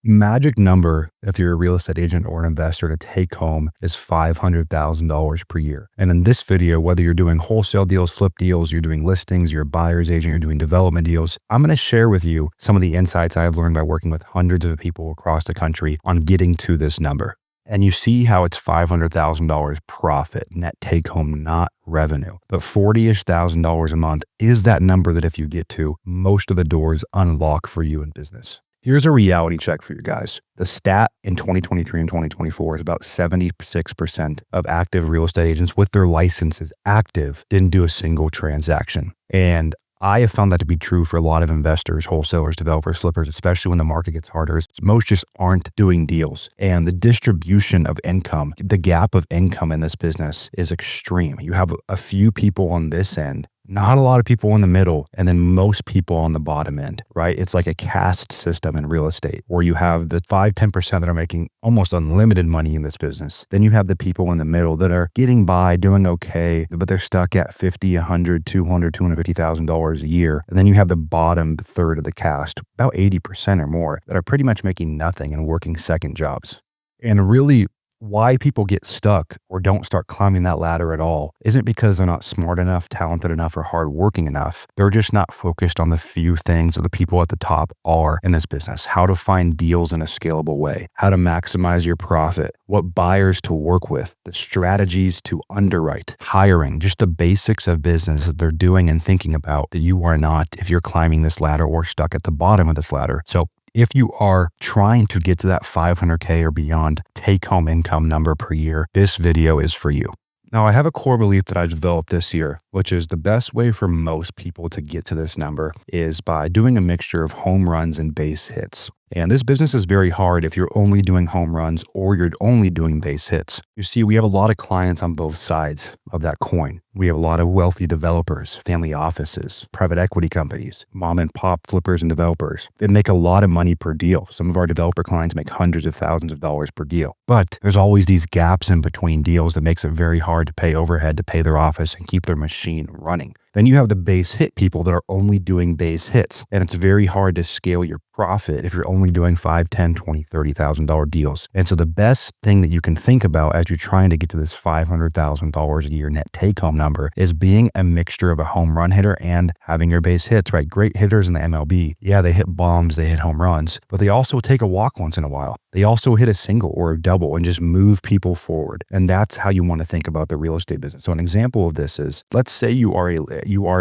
Magic number, if you're a real estate agent or an investor, to take home is $500,000 per year. And in this video, whether you're doing wholesale deals, flip deals, you're doing listings, you're a buyer's agent, you're doing development deals, I'm going to share with you some of the insights I've learned by working with hundreds of people across the country on getting to this number. And you see how it's $500,000 profit, net take home, not revenue. But $40,000 a month is that number that if you get to, most of the doors unlock for you in business. Here's a reality check for you guys. The stat in 2023 and 2024 is about 76% of active real estate agents with their licenses active didn't do a single transaction. And I have found that to be true for a lot of investors, wholesalers, developers, flippers, especially when the market gets harder. Most just aren't doing deals. And the distribution of income, the gap of income in this business is extreme. You have a few people on this end, not a lot of people in the middle, and then most people on the bottom end, right? It's like a caste system in real estate where you have the 5-10% that are making almost unlimited money in this business. Then you have the people in the middle that are getting by, doing okay, but they're stuck at $50,000, $100,000, $200,000, $250,000 a year. And then you have the bottom third of the caste, about 80% or more, that are pretty much making nothing and working second jobs. And really, why people get stuck or don't start climbing that ladder at all isn't because they're not smart enough, talented enough, or hardworking enough. They're just not focused on the few things that the people at the top are in this business. How to find deals in a scalable way, how to maximize your profit, what buyers to work with, the strategies to underwrite, hiring, just the basics of business that they're doing and thinking about that you are not if you're climbing this ladder or stuck at the bottom of this ladder. So if you are trying to get to that $500K or beyond take-home income number per year, this video is for you. Now, I have a core belief that I developed this year, which is the best way for most people to get to this number is by doing a mixture of home runs and base hits. And this business is very hard if you're only doing home runs or you're only doing base hits. You see, we have a lot of clients on both sides of that coin. We have a lot of wealthy developers, family offices, private equity companies, mom and pop flippers and developers. They make a lot of money per deal. Some of our developer clients make hundreds of thousands of dollars per deal. But there's always these gaps in between deals that makes it very hard to pay overhead, to pay their office and keep their machine running. Then you have the base hit people that are only doing base hits. And it's very hard to scale your profit if you're only doing $5,000, $10,000, $20,000, $30,000 deals. And so the best thing that you can think about as you're trying to get to this $500,000 a year net take home number is being a mixture of a home run hitter and having your base hits, right? Great hitters in the MLB. Yeah, they hit bombs, they hit home runs, but they also take a walk once in a while. They also hit a single or a double and just move people forward. And that's how you want to think about the real estate business. So an example of this is, let's say you are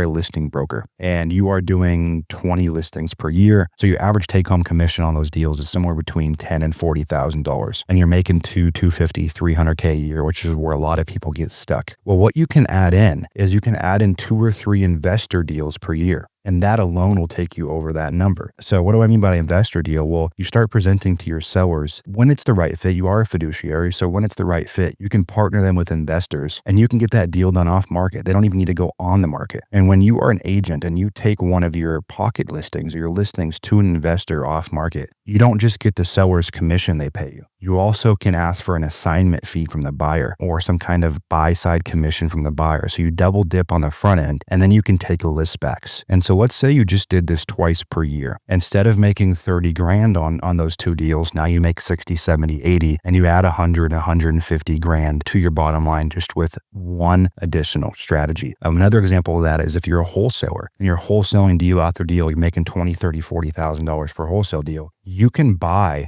a listing broker and you are doing 20 listings per year. So your average take-home commission on those deals is somewhere between $10,000 and $40,000. And you're making $250,000, $300K a year, which is where a lot of people get stuck. Well, what you can add in is you can add in 2 or 3 investor deals per year. And that alone will take you over that number. So what do I mean by investor deal? Well, you start presenting to your sellers when it's the right fit. You are a fiduciary. So when it's the right fit, you can partner them with investors and you can get that deal done off market. They don't even need to go on the market. And when you are an agent and you take one of your pocket listings or your listings to an investor off market, you don't just get the seller's commission they pay you. You also can ask for an assignment fee from the buyer or some kind of buy-side commission from the buyer. So you double dip on the front end and then you can take listbacks. And so let's say you just did this twice per year. Instead of making 30 grand on those 2 deals, now you make 60, 70, 80, and you add 100, 150 grand to your bottom line just with one additional strategy. Another example of that is if you're a wholesaler and you're wholesaling deal after deal, you're making $20,000, $30,000, $40,000 per wholesale deal. You can buy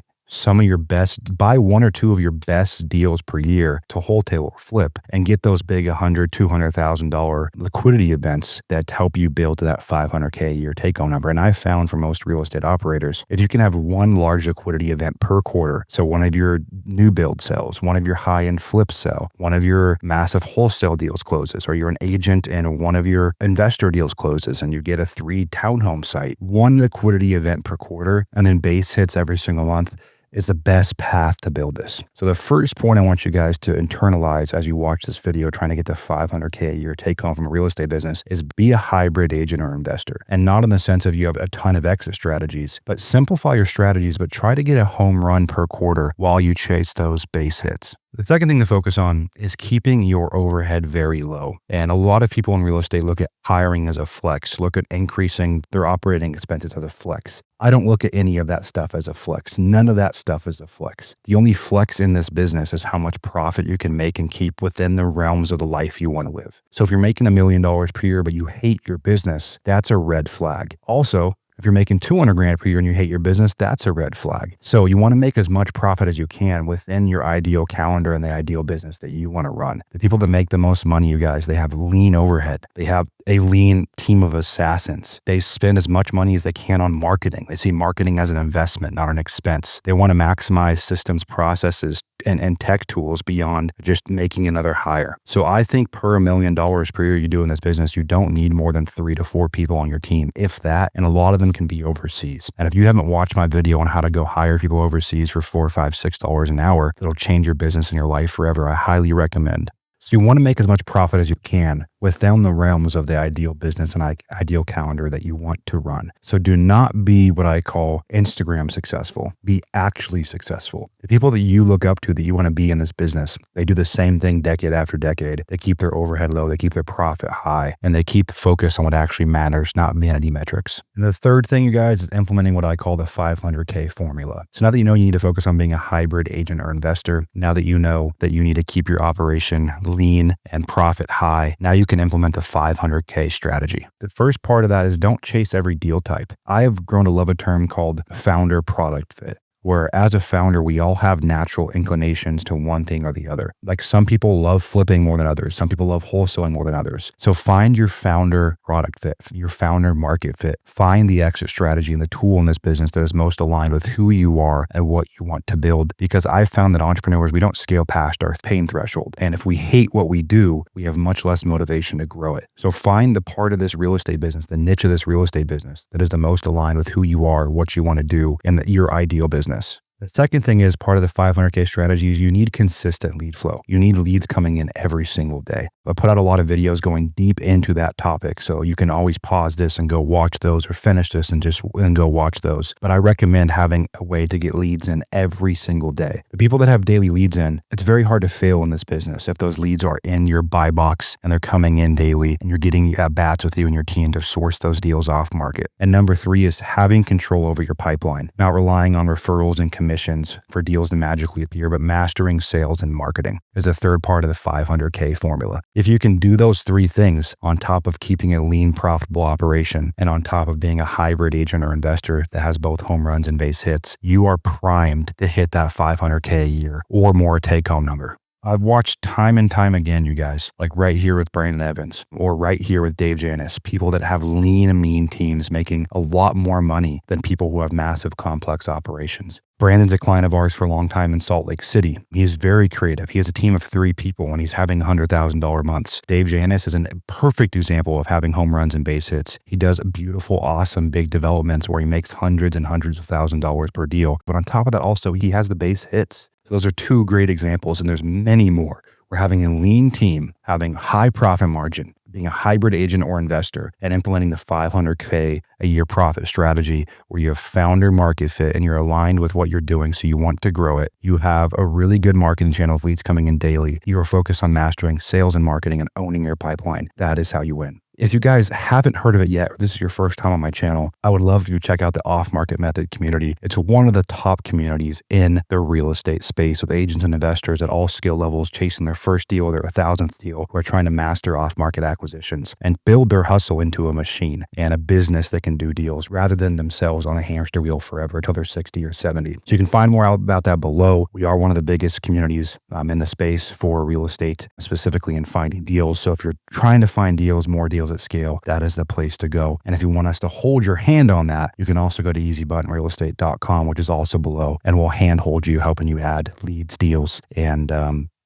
buy 1 or 2 of your best deals per year to wholesale or flip and get those big $100,000, $200,000 liquidity events that help you build to that $500K a year take home number. And I've found for most real estate operators, if you can have one large liquidity event per quarter, so one of your new build sales, one of your high-end flip sell, one of your massive wholesale deals closes, or you're an agent and one of your investor deals closes and you get a 3 townhome site, one liquidity event per quarter, and then base hits every single month, is the best path to build this. So the first point I want you guys to internalize as you watch this video trying to get to $500K a year take home from a real estate business is be a hybrid agent or investor. And not in the sense of you have a ton of exit strategies, but simplify your strategies, but try to get a home run per quarter while you chase those base hits. The second thing to focus on is keeping your overhead very low. And a lot of people in real estate look at hiring as a flex, look at increasing their operating expenses as a flex. I don't look at any of that stuff as a flex. None of that stuff is a flex. The only flex in this business is how much profit you can make and keep within the realms of the life you want to live. So if you're making $1 million per year, but you hate your business, that's a red flag. Also, if you're making 200 grand per year and you hate your business, that's a red flag. So you want to make as much profit as you can within your ideal calendar and the ideal business that you want to run. The people that make the most money, you guys, they have lean overhead. They have a lean team of assassins. They spend as much money as they can on marketing. They see marketing as an investment, not an expense. They want to maximize systems, processes, and tech tools beyond just making another hire. So I think per $1 million per year you do in this business, you don't need more than 3 to 4 people on your team, if that, and a lot of them can be overseas. And if you haven't watched my video on how to go hire people overseas for $4, $5, $6 an hour, that'll change your business and your life forever, I highly recommend. So you want to make as much profit as you can within the realms of the ideal business and ideal calendar that you want to run. So do not be what I call Instagram successful. Be actually successful. The people that you look up to that you want to be in this business, they do the same thing decade after decade. They keep their overhead low, they keep their profit high, and they keep focus on what actually matters, not vanity metrics. And the third thing, you guys, is implementing what I call the 500K formula. So now that you know you need to focus on being a hybrid agent or investor, now that you know that you need to keep your operation lean and profit high, now you can implement the 500K strategy. The first part of that is don't chase every deal type. I have grown to love a term called founder product fit, where as a founder, we all have natural inclinations to one thing or the other. Like some people love flipping more than others. Some people love wholesaling more than others. So find your founder product fit, your founder market fit. Find the exit strategy and the tool in this business that is most aligned with who you are and what you want to build. Because I found that entrepreneurs, we don't scale past our pain threshold. And if we hate what we do, we have much less motivation to grow it. So find the part of this real estate business, the niche of this real estate business that is the most aligned with who you are, what you want to do, and your ideal business. The second thing is part of the 500K strategy is you need consistent lead flow. You need leads coming in every single day. I put out a lot of videos going deep into that topic. So you can always pause this and go watch those, or finish this and go watch those. But I recommend having a way to get leads in every single day. The people that have daily leads in, it's very hard to fail in this business if those leads are in your buy box and they're coming in daily and you're getting at bats with you and your team to source those deals off market. And number 3 is having control over your pipeline, not relying on referrals and commissions for deals to magically appear, but mastering sales and marketing is the third part of the 500K formula. If you can do those 3 things on top of keeping a lean, profitable operation and on top of being a hybrid agent or investor that has both home runs and base hits, you are primed to hit that 500K a year or more take home number. I've watched time and time again, you guys, like right here with Brandon Evans or right here with Dave Janis, people that have lean and mean teams making a lot more money than people who have massive complex operations. Brandon's a client of ours for a long time in Salt Lake City. He's very creative. He has a team of 3 people and he's having $100,000 months. Dave Janis is a perfect example of having home runs and base hits. He does beautiful, awesome, big developments where he makes hundreds and hundreds of $1,000s per deal. But on top of that, also, he has the base hits. So those are 2 great examples, and there's many more. We're having a lean team, having high profit margin, being a hybrid agent or investor, and implementing the 500K a year profit strategy where you have founder market fit and you're aligned with what you're doing. So you want to grow it. You have a really good marketing channel of leads coming in daily. You are focused on mastering sales and marketing and owning your pipeline. That is how you win. If you guys haven't heard of it yet, or this is your first time on my channel, I would love if you check out the Off-Market Method community. It's one of the top communities in the real estate space with agents and investors at all skill levels chasing their first deal or their 1,000th deal, who are trying to master off-market acquisitions and build their hustle into a machine and a business that can do deals rather than themselves on a hamster wheel forever until they're 60 or 70. So you can find more out about that below. We are one of the biggest communities in the space for real estate, specifically in finding deals. So if you're trying to find deals, more deals at scale, that is the place to go. And if you want us to hold your hand on that, you can also go to easybuttonrealestate.com, which is also below, and we'll handhold you, helping you add leads, deals, and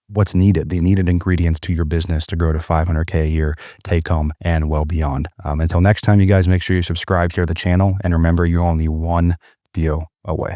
what's needed, the needed ingredients to your business to grow to 500K a year, take home, and well beyond. Until next time, you guys, make sure you subscribe here to the channel, and remember, you're only one deal away.